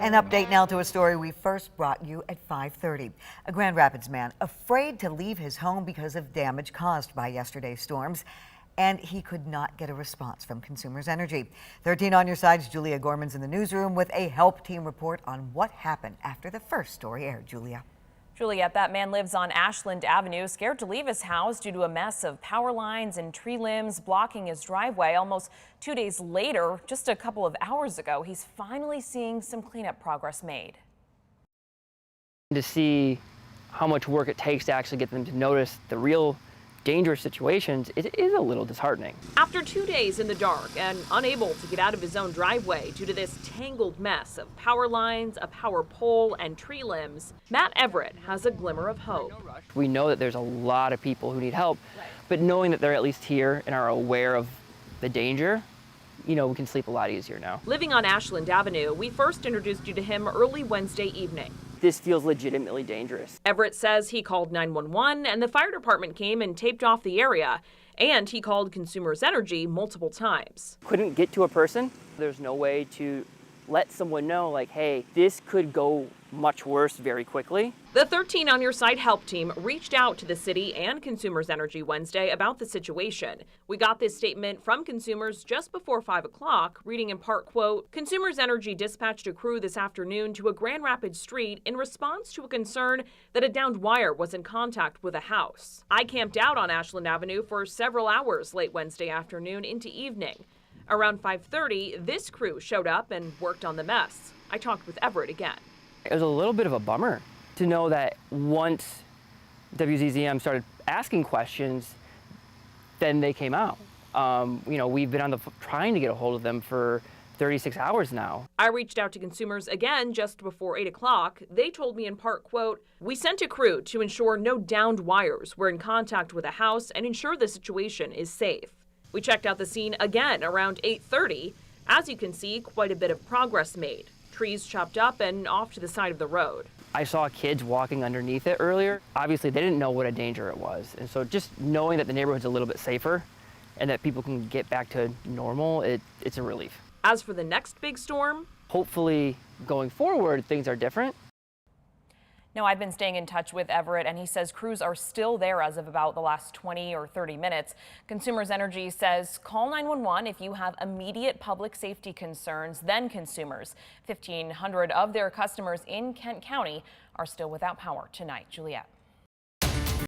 An update now to a story we first brought you at 5:30. A Grand Rapids man afraid to leave his home because of damage caused by yesterday's storms, and he could not get a response from Consumers Energy. 13 on your side's Julia Gorman's in the newsroom with a help team report on what happened after the first story aired. Julia. Juliet, that man lives on Ashland Avenue, scared to leave his house due to a mess of power lines and tree limbs blocking his driveway. Almost 2 days later, just a couple of hours ago, he's finally seeing some cleanup progress made. To see how much work it takes to actually get them to notice the real dangerous situations, it is a little disheartening. After 2 days in the dark and unable to get out of his own driveway due to this tangled mess of power lines, a power pole, and tree limbs, Matt Everett has a glimmer of hope. We know that there's a lot of people who need help, but knowing that they're at least here and are aware of the danger, we can sleep a lot easier now. Living on Ashland Avenue, we first introduced you to him early Wednesday evening. This feels legitimately dangerous. Everett says he called 911 and the fire department came and taped off the area, and he called Consumers Energy multiple times. Couldn't get to a person. There's no way to let someone know, like, hey, this could go much worse very quickly. The 13 on Your Side help team reached out to the city and Consumers Energy Wednesday about the situation. We got this statement from consumers just before 5 o'clock, reading in part, quote, Consumers Energy dispatched a crew this afternoon to a Grand Rapids street in response to a concern that a downed wire was in contact with a house. I camped out on Ashland Avenue for several hours late Wednesday afternoon into evening. Around 5:30, this crew showed up and worked on the mess. I talked with Everett again. It was a little bit of a bummer to know that once WZZM started asking questions, then they came out. We've been trying to get a hold of them for 36 hours now. I reached out to consumers again just before 8 o'clock. They told me in part, quote, we sent a crew to ensure no downed wires were in contact with a house and ensure the situation is safe. We checked out the scene again around 8:30. As you can see, quite a bit of progress made. Trees chopped up and off to the side of the road. I saw kids walking underneath it earlier. Obviously, they didn't know what a danger it was. And so just knowing that the neighborhood's a little bit safer and that people can get back to normal, it's a relief. As for the next big storm, hopefully going forward, things are different. No, I've been staying in touch with Everett, and he says crews are still there as of about the last 20 or 30 minutes. Consumers Energy says call 911 if you have immediate public safety concerns, then Consumers. 1,500 of their customers in Kent County are still without power tonight. Juliet.